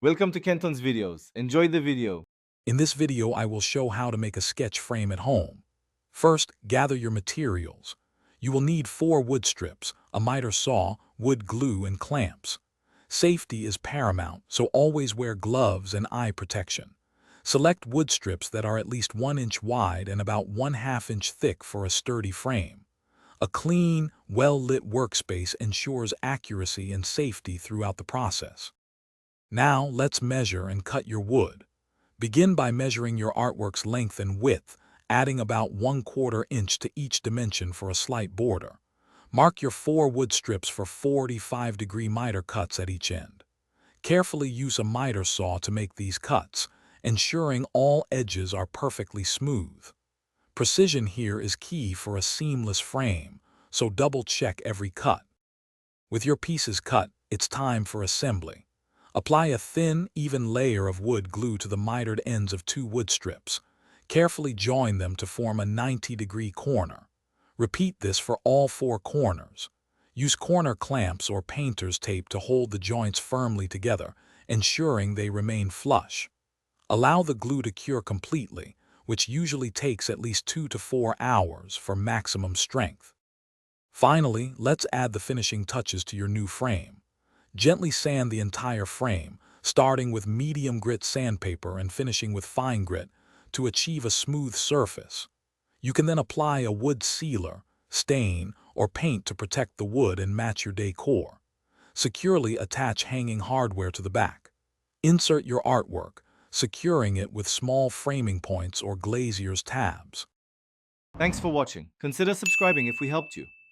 Welcome to Kenton's videos. Enjoy the video. In this video, I will show how to make a sketch frame at home. First, gather your materials. You will need 4 wood strips, a miter saw, wood glue, and clamps. Safety is paramount, so always wear gloves and eye protection. Select wood strips that are at least 1 inch wide and about 1/2 inch thick for a sturdy frame. A clean, well-lit workspace ensures accuracy and safety throughout the process. Now, let's measure and cut your wood. Begin by measuring your artwork's length and width, adding about 1/4 inch to each dimension for a slight border. Mark your 4 wood strips for 45-degree miter cuts at each end. Carefully use a miter saw to make these cuts, ensuring all edges are perfectly smooth. Precision here is key for a seamless frame, so double-check every cut. With your pieces cut, it's time for assembly. Apply a thin, even layer of wood glue to the mitered ends of 2 wood strips. Carefully join them to form a 90-degree corner. Repeat this for all 4 corners. Use corner clamps or painter's tape to hold the joints firmly together, ensuring they remain flush. Allow the glue to cure completely, which usually takes at least 2 to 4 hours for maximum strength. Finally, let's add the finishing touches to your new frame. Gently sand the entire frame, starting with medium grit sandpaper and finishing with fine grit to achieve a smooth surface. You can then apply a wood sealer, stain, or paint to protect the wood and match your decor. Securely attach hanging hardware to the back. Insert your artwork, securing it with small framing points or glazier's tabs. Thanks for watching. Consider subscribing if we helped you.